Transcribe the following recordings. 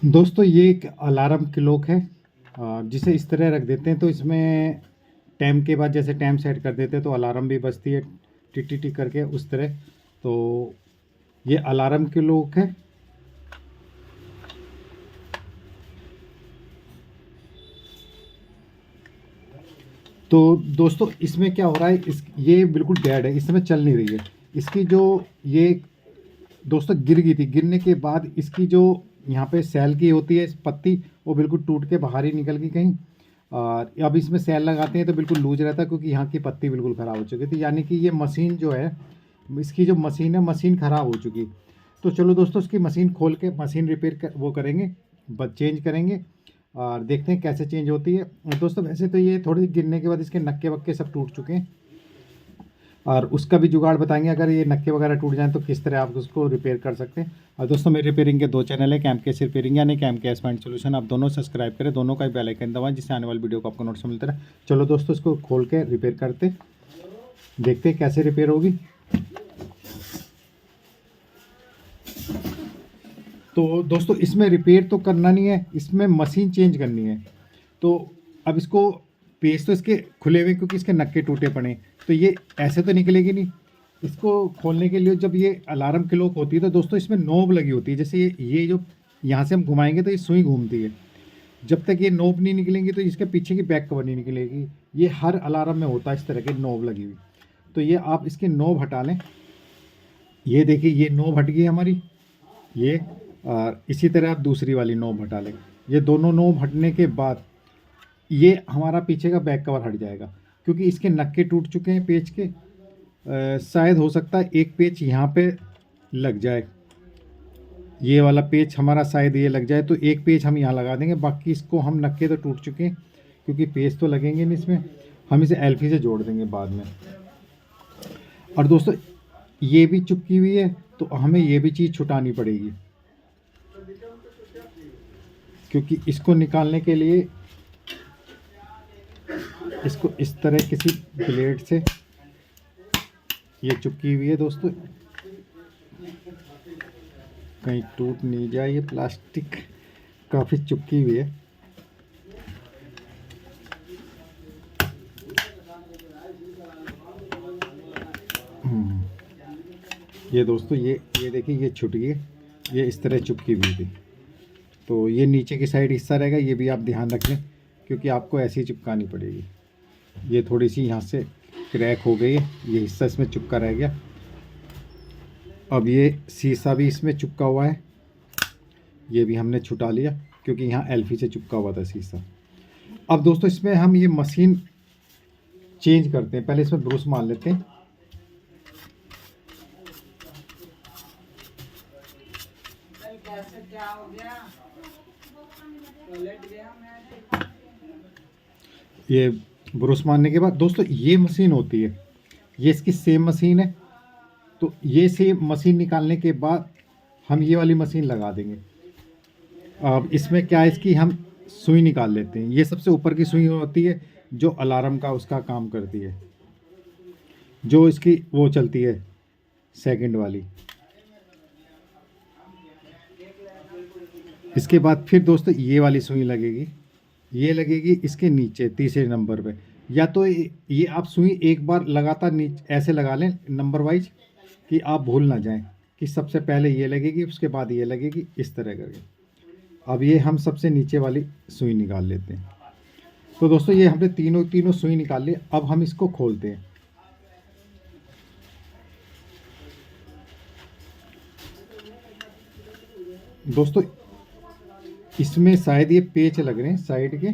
दोस्तों ये एक अलार्म क्लॉक है, जिसे इस तरह रख देते हैं तो इसमें टाइम के बाद जैसे टाइम सेट कर देते हैं तो अलार्म भी बजती है टिक टिक टिक करके उस तरह। तो ये अलार्म क्लॉक है। तो दोस्तों इसमें क्या हो रहा है, ये बिल्कुल डेड है, इस समय चल नहीं रही है। इसकी जो ये दोस्तों गिर गई थी, गिरने के बाद इसकी जो यहाँ पे सेल की होती है पत्ती, वो बिल्कुल टूट के बाहर ही निकल गई कहीं। और अब इसमें सेल लगाते हैं तो बिल्कुल लूज रहता है, क्योंकि यहाँ की पत्ती बिल्कुल ख़राब हो चुकी थी। यानी कि ये मशीन जो है, इसकी जो मशीन है, मशीन ख़राब हो चुकी। तो चलो दोस्तों इसकी मशीन खोल के मशीन रिपेयर कर वो करेंगे, चेंज करेंगे और देखते हैं कैसे चेंज होती है। दोस्तों वैसे तो ये थोड़ी गिरने के बाद इसके नक्के वक्के सब टूट चुके हैं, और उसका भी जुगाड़ बताएंगे। अगर ये नक्के वगैरह टूट जाएं तो किस तरह आप उसको रिपेयर कर सकते हैं। और दोस्तों मेरे रिपेयरिंग के 2 चैनल है, कैम केस रिपेयरिंग यानी कैम केस पॉइंट सोल्यूशन। आप दोनों सब्सक्राइब करें, दोनों का ही बेल आइकन दबाएं, जिससे आने वाली वीडियो को आपको नोटिस मिलता रहे। चलो दोस्तों इसको खोल के रिपेयर करते, देखते हैं कैसे रिपेयर होगी। तो दोस्तों इसमें रिपेयर तो करना नहीं है, इसमें मशीन चेंज करनी है। तो अब इसको पेज तो इसके खुले हुए, क्योंकि इसके नक्के टूटे पड़े, तो ये ऐसे तो निकलेगी नहीं। इसको खोलने के लिए जब ये अलार्म क्लॉक होती है तो दोस्तों इसमें नोब लगी होती है। जैसे ये जो यहाँ से हम घुमाएंगे तो ये सुई घूमती है। जब तक ये नोब नहीं निकलेंगी तो इसके पीछे की बैक कवर नहीं निकलेगी। ये हर अलार्म में होता है इस तरह की नोब लगी हुई। तो ये आप इसकी नोब हटा लें। ये देखिए ये नोब हट गई हमारी, ये। और इसी तरह आप दूसरी वाली नोब हटा लें। ये दोनों नोब हटने के बाद ये हमारा पीछे का बैक कवर हट जाएगा, क्योंकि इसके नक्के टूट चुके हैं पेज के। शायद हो सकता है एक पेच यहाँ पे लग जाए, ये वाला पेच हमारा शायद ये लग जाए, तो एक पेच हम यहाँ लगा देंगे। बाकी इसको हम नक्के तो टूट चुके हैं, क्योंकि पेच तो लगेंगे नहीं इसमें, हम इसे एल्फी से जोड़ देंगे बाद में। और दोस्तों ये भी चुपकी हुई है, तो हमें ये भी चीज़ छुटानी पड़ेगी, क्योंकि इसको निकालने के लिए इसको इस तरह किसी ब्लेड से, ये चुपकी हुई है दोस्तों, कहीं टूट नहीं जाए। ये प्लास्टिक काफ़ी चुपकी हुई है। ये दोस्तों ये देखिए ये छूट गई, ये इस तरह चुपकी हुई थी। तो ये नीचे की साइड हिस्सा रहेगा, ये भी आप ध्यान रख लें, क्योंकि आपको ऐसे ही चिपकानी पड़ेगी। ये थोड़ी सी यहाँ से क्रैक हो गई है, ये हिस्सा इसमें चिपका रह गया। अब ये शीशा भी इसमें चिपका हुआ है, ये भी हमने छुटा लिया, क्योंकि यहाँ एल्फी से चिपका हुआ था शीशा। अब दोस्तों इसमें हम ये मशीन चेंज करते हैं। पहले इसमें ब्रूस मार लेते हैं। ये ब्रूस मारने के बाद दोस्तों ये मशीन होती है, ये इसकी सेम मशीन है। तो ये सेम मशीन निकालने के बाद हम ये वाली मशीन लगा देंगे। अब इसमें क्या है, इसकी हम सुई निकाल लेते हैं। ये सबसे ऊपर की सुई होती है जो अलार्म का उसका काम करती है, जो इसकी वो चलती है सेकंड वाली। इसके बाद फिर दोस्तों ये वाली सुई लगेगी, ये लगेगी इसके नीचे तीसरे नंबर पे। या तो ये आप सुई एक बार लगातार नीचे ऐसे लगा लें नंबर वाइज, कि आप भूल ना जाएं कि सबसे पहले ये लगेगी उसके बाद ये लगेगी, इस तरह करके। अब ये हम सबसे नीचे वाली सुई निकाल लेते हैं। तो दोस्तों ये हमने तीनों सुई निकाल ली। अब हम इसको खोलते हैं। दोस्तों इसमें शायद ये पेच लग रहे हैं साइड के,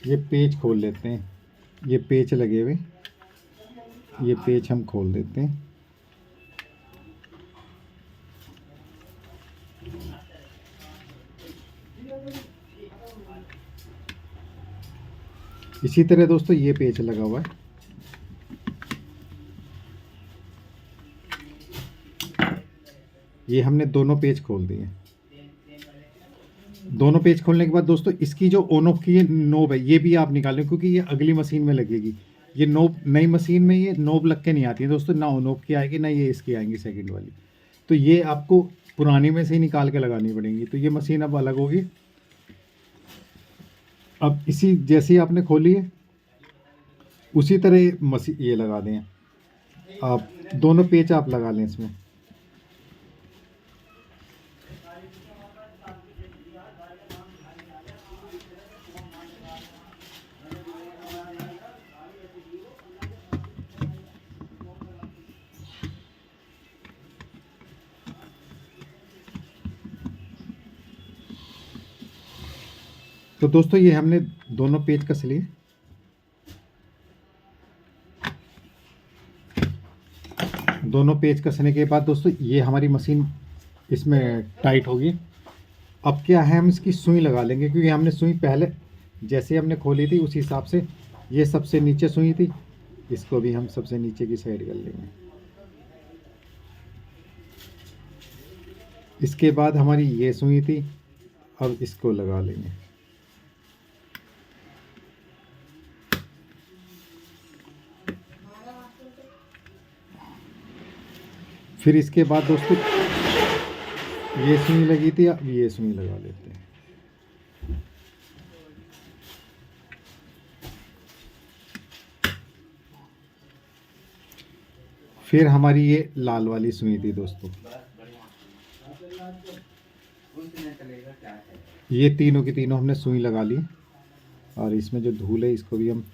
ये पेच खोल लेते हैं। ये पेच लगे हुए, ये पेच हम खोल देते हैं। इसी तरह दोस्तों ये पेच लगा हुआ है, ये हमने दोनों पेज खोल दिए। दोनों पेज खोलने के बाद दोस्तों इसकी जो ऑन ऑफ की ये नोब है ये भी आप निकाल लें, क्योंकि ये अगली मशीन में लगेगी। ये नोब नई मशीन में ये नोब लग के नहीं आती है दोस्तों, ना ऑन ऑफ की आएगी ना ये इसकी आएंगी सेकंड वाली। तो ये आपको पुरानी में से ही निकाल के लगानी पड़ेंगी। तो ये मशीन अब अलग होगी। अब इसी जैसे ही आपने खोली है उसी तरह मशीन ये लगा दें आप, दोनों पेज आप लगा लें इसमें। तो दोस्तों ये हमने दोनों पेज कस लिए। दोनों पेज कसने के बाद दोस्तों ये हमारी मशीन इसमें टाइट होगी। अब क्या है, हम इसकी सुई लगा लेंगे, क्योंकि हमने सुई पहले जैसे हमने खोली थी उसी हिसाब से ये सबसे नीचे सुई थी, इसको भी हम सबसे नीचे की साइड कर लेंगे। इसके बाद हमारी ये सुई थी, अब इसको लगा लेंगे। फिर इसके बाद दोस्तों ये सुई लगी थी, अब ये सुई लगा लेते हैं। फिर हमारी ये लाल वाली सुई थी दोस्तों, ये तीनों की तीनों हमने सुई लगा ली। और इसमें जो धूल है इसको भी हम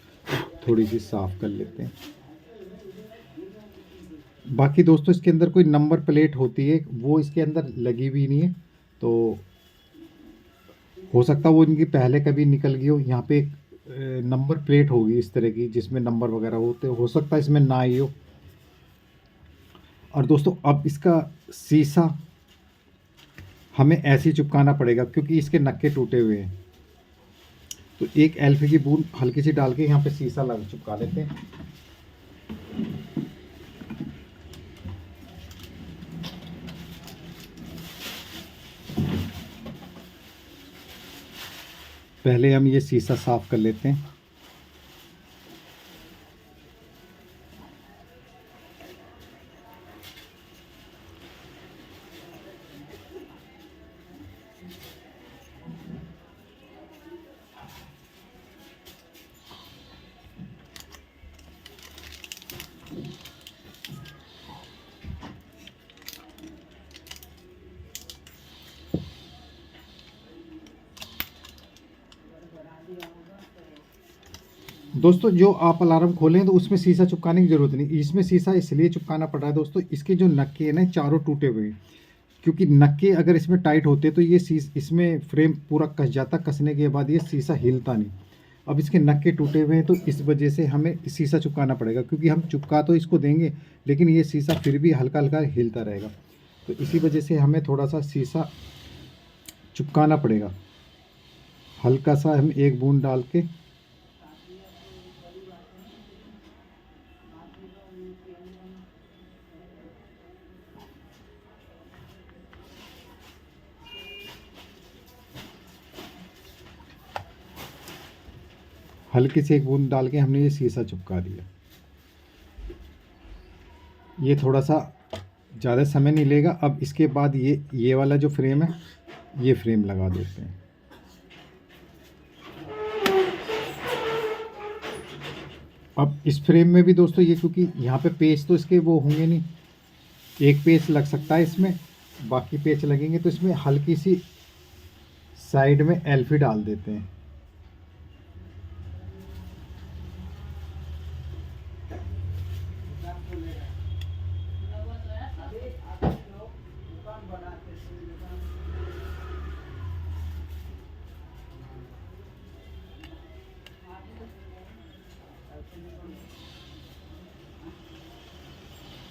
थोड़ी सी साफ कर लेते हैं। बाकी दोस्तों इसके अंदर कोई नंबर प्लेट होती है वो इसके अंदर लगी भी नहीं है, तो हो सकता है वो इनकी पहले कभी निकल गई हो। यहाँ पे एक नंबर प्लेट होगी इस तरह की जिसमें नंबर वगैरह होते, हो सकता है इसमें ना आई हो। और दोस्तों अब इसका शीशा हमें ऐसे ही चिपकाना पड़ेगा, क्योंकि इसके नक्के टूटे हुए हैं। तो एक एल्फी की बूंद हल्की सी डाल के यहाँ पे शीशा लग चिपका लेते हैं। पहले हम ये शीशा साफ कर लेते हैं। दोस्तों जो आप अलार्म खोलें तो उसमें शीशा चिपकाने की ज़रूरत नहीं, इसमें शीशा इसलिए चिपकाना पड़ रहा है दोस्तों, इसके जो नक्के हैं ना चारों टूटे हुए हैं। क्योंकि नक्के अगर इसमें टाइट होते तो ये इसमें फ्रेम पूरा कस जाता, कसने के बाद ये शीशा हिलता नहीं। अब इसके नक्के टूटे हुए हैं तो इस वजह से हमें शीशा चिपकाना पड़ेगा, क्योंकि हम चिपका तो इसको देंगे लेकिन ये शीशा फिर भी हल्का हल्का हिलता रहेगा। तो इसी वजह से हमें थोड़ा सा शीशा चिपकाना पड़ेगा। हल्का सा हम एक बूंद डाल के हल्की से एक बूंद डाल के हमने ये शीशा चिपका दिया। ये थोड़ा सा ज़्यादा समय नहीं लेगा। अब इसके बाद ये वाला जो फ्रेम है ये फ्रेम लगा देते हैं। अब इस फ्रेम में भी दोस्तों ये क्योंकि यहाँ पे पेच तो इसके वो होंगे नहीं, एक पेच लग सकता है इसमें, बाकी पेच लगेंगे तो इसमें हल्की सी साइड में एल्फी डाल देते हैं।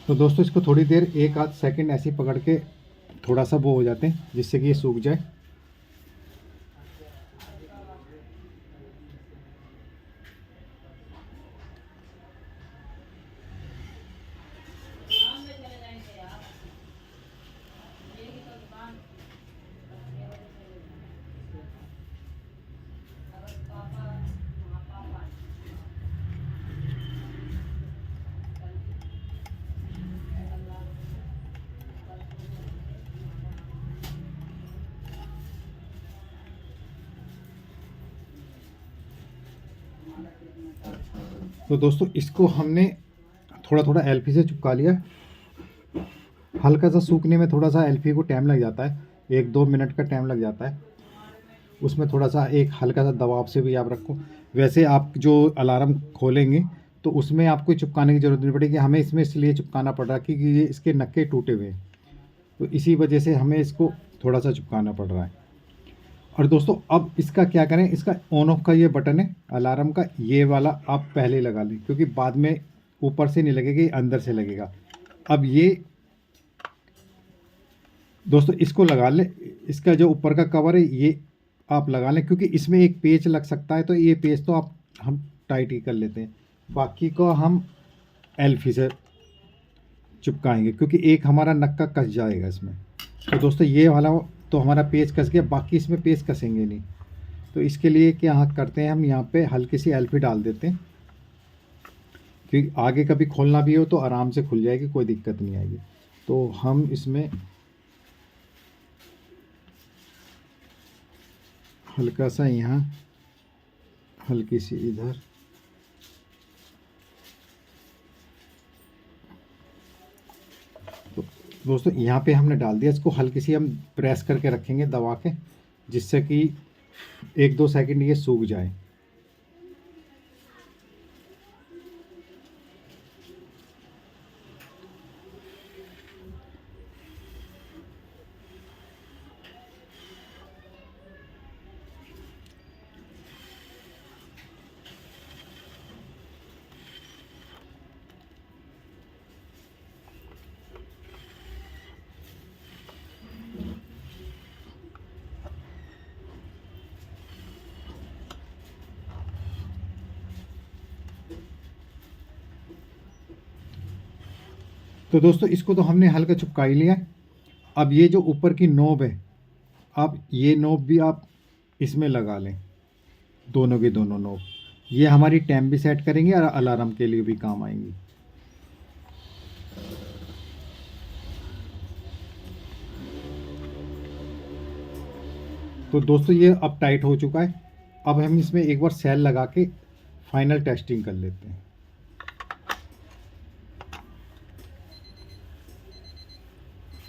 तो दोस्तों इसको थोड़ी देर एक आध सेकंड ऐसे ही पकड़ के थोड़ा सा वो हो जाते हैं जिससे कि ये सूख जाए। तो दोस्तों इसको हमने थोड़ा थोड़ा एलपी से चिपका लिया। हल्का सा सूखने में थोड़ा सा एलपी को टाइम लग जाता है, 1-2 मिनट का टाइम लग जाता है। उसमें थोड़ा सा एक हल्का सा दबाव से भी आप रखो। वैसे आप जो अलार्म खोलेंगे तो उसमें आपको चिपकाने की ज़रूरत नहीं पड़ेगी, हमें इसमें इसलिए चिपकाना पड़ रहा है क्योंकि ये इसके नक्के टूटे हुए हैं, तो इसी वजह से हमें इसको थोड़ा सा चिपकाना पड़ रहा है। और दोस्तों अब इसका क्या करें, इसका ऑन ऑफ का ये बटन है अलार्म का, ये वाला आप पहले लगा लें क्योंकि बाद में ऊपर से नहीं लगेगा, ये अंदर से लगेगा। अब ये दोस्तों इसको लगा लें, इसका जो ऊपर का कवर है ये आप लगा लें क्योंकि इसमें एक पेच लग सकता है, तो ये पेच तो आप हम टाइट ही कर लेते हैं, बाकी को हम एल्फी से चिपकाएंगे क्योंकि एक हमारा नक्का कस जाएगा इसमें। तो दोस्तों ये वाला तो हमारा पेच कस गया, बाकी इसमें पेच कसेंगे नहीं। तो इसके लिए क्या करते हैं, हम यहाँ पे हल्की सी एल्फी डाल देते हैं क्योंकि आगे कभी खोलना भी हो तो आराम से खुल जाएगी, कोई दिक्कत नहीं आएगी। तो हम इसमें हल्का सा यहाँ, हल्की सी इधर, तो दोस्तों यहाँ पे हमने डाल दिया। इसको हल्की सी हम प्रेस करके रखेंगे दबा के, जिससे कि 1-2 सेकंड ये सूख जाए। तो दोस्तों इसको तो हमने हल्का चिपका ही लिया है। अब ये जो ऊपर की नोब है, आप ये नोब भी आप इसमें लगा लें, दोनों के दोनों नोब। ये हमारी टाइम भी सेट करेंगे और अलार्म के लिए भी काम आएंगी। तो दोस्तों ये अब टाइट हो चुका है। अब हम इसमें एक बार सेल लगा के फाइनल टेस्टिंग कर लेते हैं।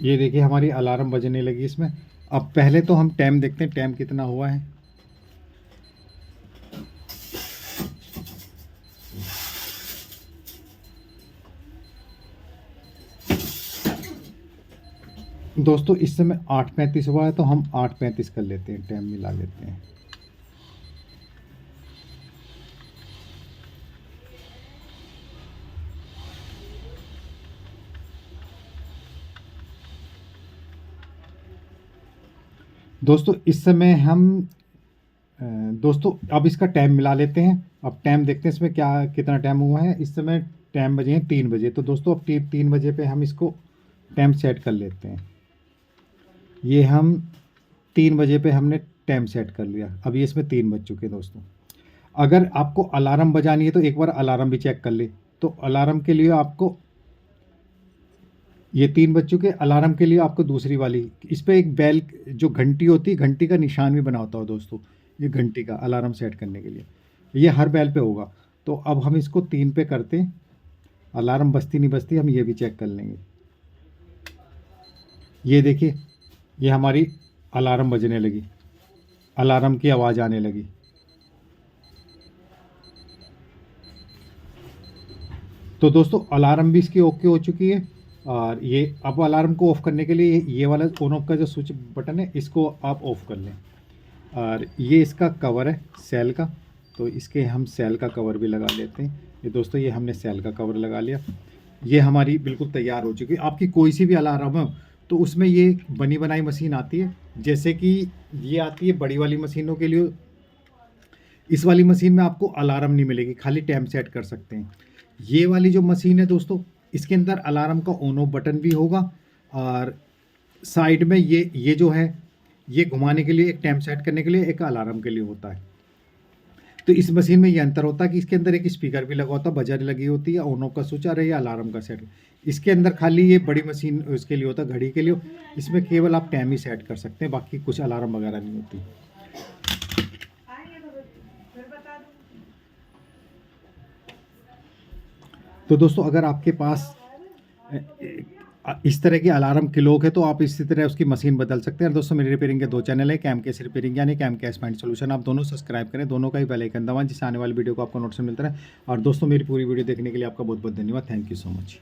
ये देखिए हमारी अलार्म बजने लगी इसमें। अब पहले तो हम टाइम देखते हैं, टाइम कितना हुआ है। दोस्तों इस समय 8:35 हुआ है, तो हम 8:35 कर लेते हैं, टाइम मिला लेते हैं। दोस्तों इस समय हम दोस्तों अब इसका टाइम मिला लेते हैं। अब टाइम देखते हैं इसमें क्या कितना टाइम हुआ है। इस समय टाइम बजे हैं 3 बजे। तो दोस्तों अब 3 बजे पे हम इसको टाइम सेट कर लेते हैं। ये हम 3 बजे पे हमने टाइम सेट कर लिया। अभी इसमें 3 बज चुके हैं दोस्तों। अगर आपको अलार्म बजानी है तो एक बार अलार्म भी चेक कर ले। तो अलार्म के लिए आपको, ये 3 बज चुके, अलार्म के लिए आपको दूसरी वाली, इस पर एक बेल जो घंटी होती है, घंटी का निशान भी बना होता है दोस्तों, ये घंटी का अलार्म सेट करने के लिए, ये हर बेल पे होगा। तो अब हम इसको 3 पे करते हैं, अलार्म बजती नहीं बजती हम ये भी चेक कर लेंगे। ये देखिए ये हमारी अलार्म बजने लगी, अलार्म की आवाज़ आने लगी। तो दोस्तों अलार्म भी इसकी ओके हो चुकी है। और ये अब अलार्म को ऑफ़ करने के लिए ये वाला ऑन ऑफ का जो स्विच बटन है, इसको आप ऑफ़ कर लें। और ये इसका कवर है सेल का, तो इसके हम सेल का कवर भी लगा लेते हैं। ये दोस्तों ये हमने सेल का कवर लगा लिया। ये हमारी बिल्कुल तैयार हो चुकी है। आपकी कोई सी भी अलार्म हो तो उसमें ये बनी बनाई मशीन आती है, जैसे कि ये आती है बड़ी वाली मशीनों के लिए। इस वाली मशीन में आपको अलार्म नहीं मिलेगी, खाली टाइम सेट कर सकते हैं। ये वाली जो मशीन है दोस्तों, इसके अंदर अलार्म का ऑन ऑफ बटन भी होगा, और साइड में ये जो है ये घुमाने के लिए, एक टाइम सेट करने के लिए, एक अलार्म के लिए होता है। तो इस मशीन में ये अंतर होता है कि इसके अंदर एक स्पीकर भी लगा होता है, बजर लगी होती है, ऑन ऑफ का स्विच आ रहा है, या अलार्म का सेट। इसके अंदर खाली ये बड़ी मशीन उसके लिए होता है, घड़ी के लिए। इसमें केवल आप टाइम ही सेट कर सकते हैं, बाकी कुछ अलार्म वगैरह नहीं होती। तो दोस्तों अगर आपके पास इस तरह के अलार्म के लॉक है तो आप इसी तरह उसकी मशीन बदल सकते हैं। और दोस्तों मेरी रिपेयरिंग के 2 चैनल है, कैम केस रिपेयरिंग यानी कैम कैश पॉइंट सॉल्यूशन। आप दोनों सब्सक्राइब करें, दोनों का ही बेल आइकन दबाएं जिससे आने वाली वीडियो को आपको नोटिफिकेशन मिलता रहे। और दोस्तों मेरी पूरी वीडियो देखने के लिए आपका बहुत बहुत धन्यवाद। Thank you so much.